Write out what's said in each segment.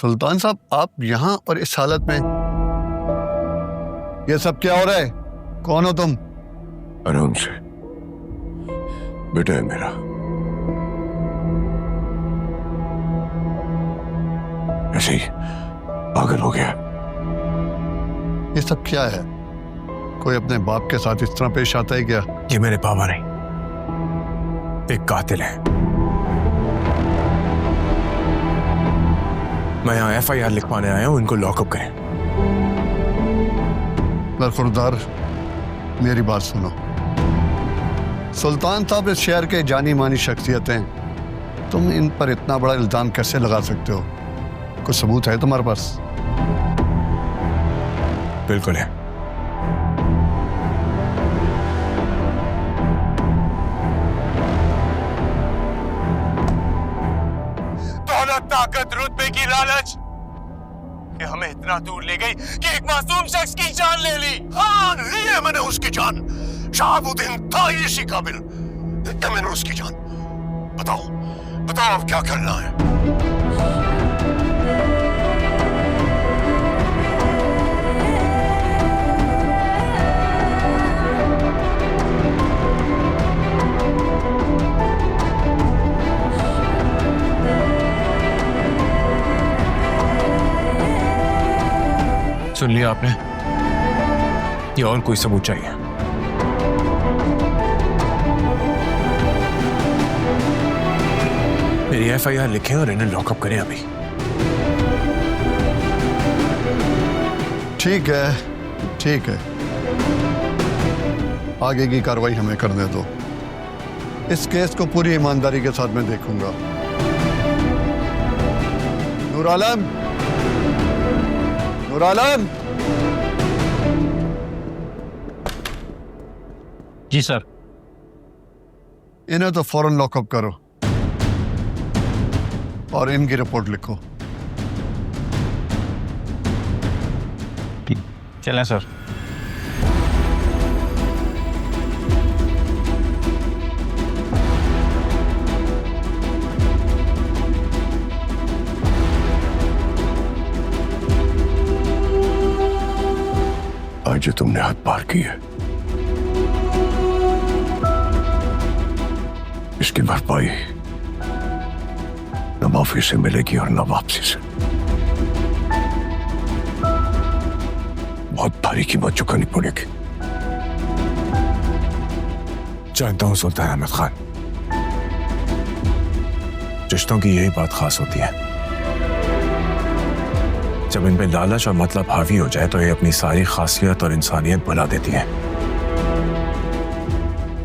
सुल्तान साहब, आप यहाँ और इस हालत में, ये सब क्या हो रहा है? कौन हो तुम? आराम से, बेटा है मेरा। ऐसे ही पागल हो गया। ये सब क्या है? कोई अपने बाप के साथ इस तरह पेश आता है क्या? ये मेरे बाबा नहीं, एक कातिल है। मैं यहाँ FIR लिखवाने आया हूँ, इनको लॉकअप करें। बरखुरदार, मेरी बात सुनो। सुल्तान साहब इस शहर के जानी मानी शख्सियत हैं, तुम इन पर इतना बड़ा इल्जाम कैसे लगा सकते हो? कुछ सबूत है तुम्हारे पास? बिल्कुल है। दौलत, ताकत, रुतबे की लालच ये हमें इतना दूर ले गई कि एक मासूम शख्स की जान ले ली। हाँ, ली है मैंने उसकी जान। शहाबुद्दीन था ही इसी काबिल। क्या मैंने उसकी जान? बताओ बताओ, अब क्या करना है? सुन लिया आपने? ये और कोई सबूत चाहिए? मेरी FIR लिखें और इन्हें लॉकअप करें अभी। ठीक है, ठीक है, आगे की कार्रवाई हमें करने दो। इस केस को पूरी ईमानदारी के साथ मैं देखूंगा। नूर आलम, नूर आलम। जी सर। इन्हें तो फौरन लॉकअप करो और इनकी रिपोर्ट लिखो। चलें सर। आज जो तुमने हद पार की है, इसकी भरपाई न माफी से मिलेगी और न वापसी से। बहुत भारी कीमत चुकानी पड़ेगी। जानता हूं सुल्तान अहमद खान, रिश्तों की यही बात खास होती है। जब इन पे लालच और मतलब हावी हो जाए तो ये अपनी सारी खासियत और इंसानियत भुला देती है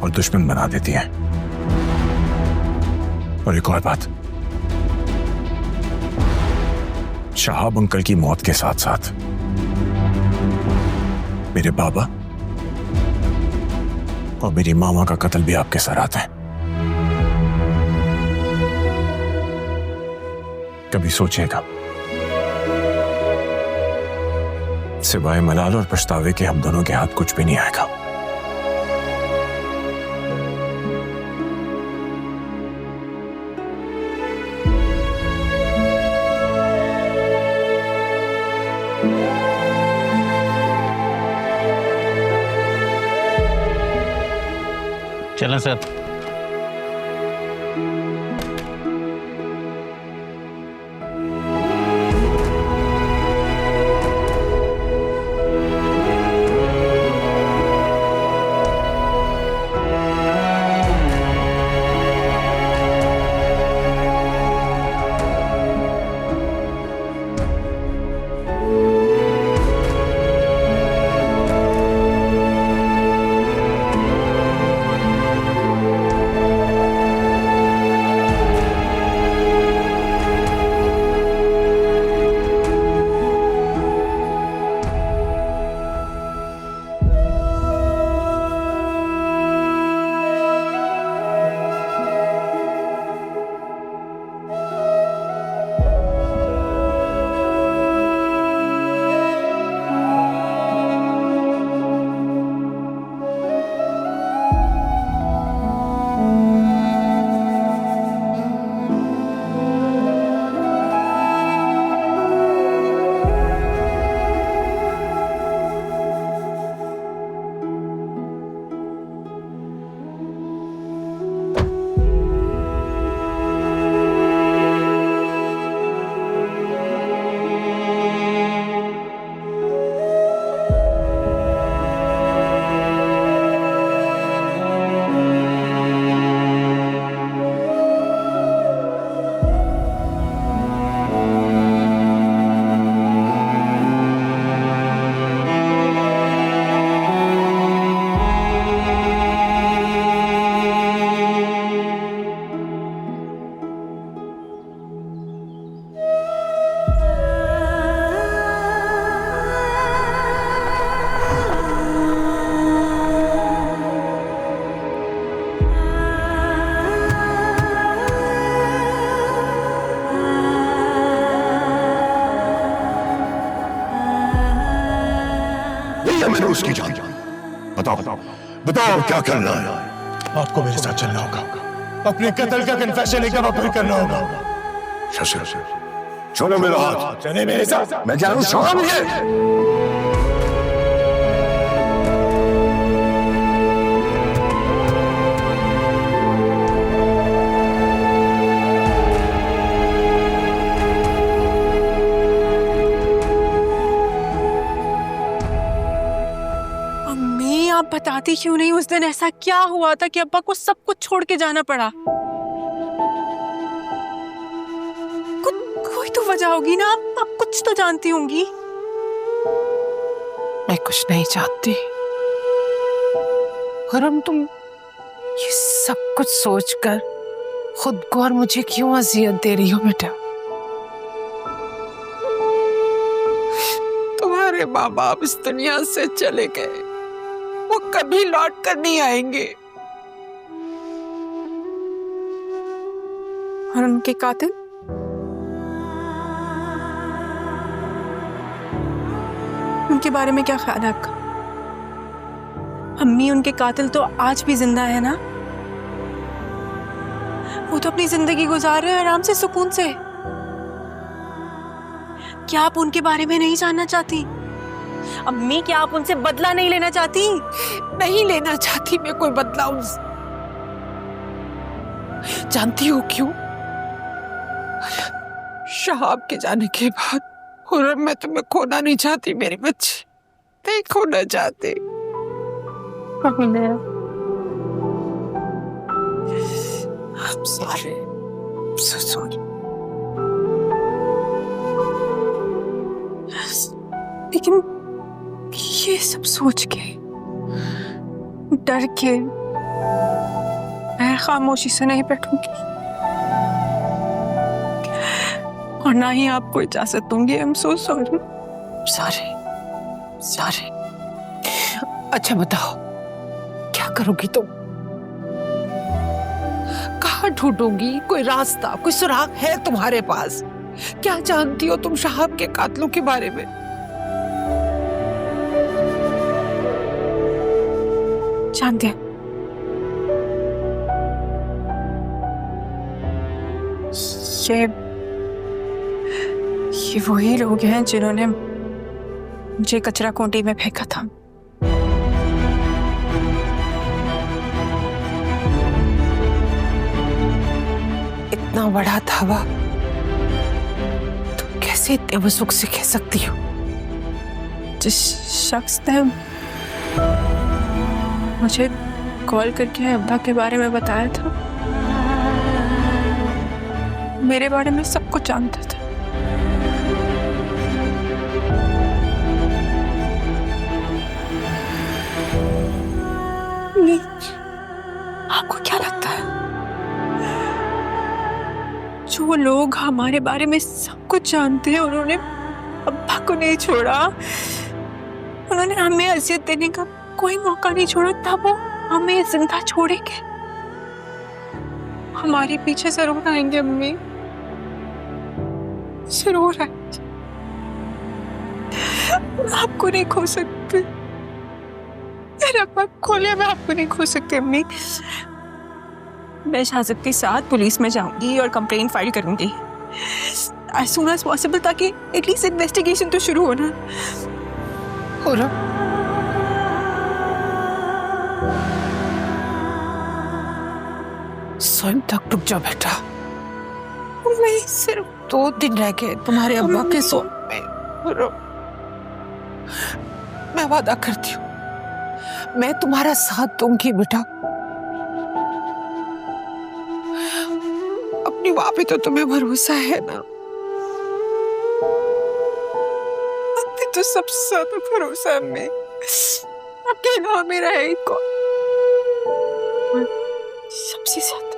और दुश्मन बना देती है। और एक और बात, शहाब अंकल की मौत के साथ साथ मेरे बाबा और मेरी मामा का कत्ल भी आपके सर आता है। कभी सोचिएगा, सिवाय मलाल और पछतावे के हम दोनों के हाथ कुछ भी नहीं आएगा। चलें सर। उसकी जान। बताओ बताओ क्या करना है? आपको मेरे साथ चलना होगा, अपने कत्ल का कन्फेशन एक दफा फिर करना होगा। शशि छोड़ो मेरा हाथ। चले मेरे साथ। मैं कह रहा हूँ छोड़ो मुझे। अम्मी, आप बताती क्यों नहीं? उस दिन ऐसा क्या हुआ था कि अब्बा को सब कुछ छोड़ के जाना पड़ा? कोई तो वजह होगी ना, आप कुछ तो जानती होंगी। मैं कुछ नहीं जानती। खुरम, तुम ये सब कुछ सोचकर खुद को और मुझे क्यों अजियत दे रही हो बेटा? तुम्हारे माँ बाप इस दुनिया से चले गए, वो कभी लौट कर नहीं आएंगे। और उनके कातिल? उनके बारे में क्या ख्याल है आपका? अम्मी, उनके कातिल तो आज भी जिंदा है ना? वो तो अपनी जिंदगी गुजार रहे हैं आराम से, सुकून से। क्या आप उनके बारे में नहीं जानना चाहती? अम्मी, क्या आप उनसे बदला नहीं लेना चाहती? नहीं लेना चाहती मैं कोई बदला उनसे। जानती हो क्यों? शहाब के जाने के बाद खुरम, मैं तुम्हें खोना नहीं चाहती मेरी बच्ची, नहीं खोना चाहती। I'm sorry. I'm so sorry. लेकिन ये सब सोच के, डर के, मैं खामोशी से नहीं बैठूंगी और ना ही आपको इजाजत दूंगी। I'm so sorry. Sorry. अच्छा बताओ, क्या करोगी तुम? कहाँ ढूंढोगी? कोई रास्ता, कोई सुराग है तुम्हारे पास? क्या जानती हो तुम शहाब के कातलों के बारे में? जानते हैं, ये वही लोग हैं जिन्होंने मुझे कचरा कोंटी में फेंका था। इतना बड़ा दावा तुम कैसे इतने वसूख से कह सकती हो? जिस शख्स ने मुझे कॉल करके अब्बा के बारे में बताया था, मेरे बारे में सब कुछ जानता था। नहीं, आपको क्या लगता है जो लोग हमारे बारे में सब कुछ जानते हैं, उन्होंने अब्बा को नहीं छोड़ा, उन्होंने हमें अजियत देने का कोई मौका नहीं छोड़ा, तब वो हमें जिंदा छोड़ेंगे? हमारे पीछे जरूर आएंगे अम्मी, जरूर आएंगे। आपको नहीं खो सकते, मेरा पग खोले, मैं आपको नहीं खो सकती अम्मी। मैं शाहज़ब के साथ पुलिस में जाऊंगी और कंप्लेन फाइल करूंगी as soon as possible, ताकि एटलीस्ट इन्वेस्टिगेशन तो शुरू हो ना। हो रहा स्वयं तक रुक जाओ बेटा, मैं सिर्फ 2 दिन रह गए तुम्हारे अब्बा के सोन में। मैं वादा करती हूँ, मैं तुम्हारा साथ दूंगी बेटा। अपनी माँ पे तो तुम्हें भरोसा है ना? अम्मी तो सबसे ज्यादा भरोसा है अम्मी, आपके अलावा मेरा है ही कौन? सबसे ज्यादा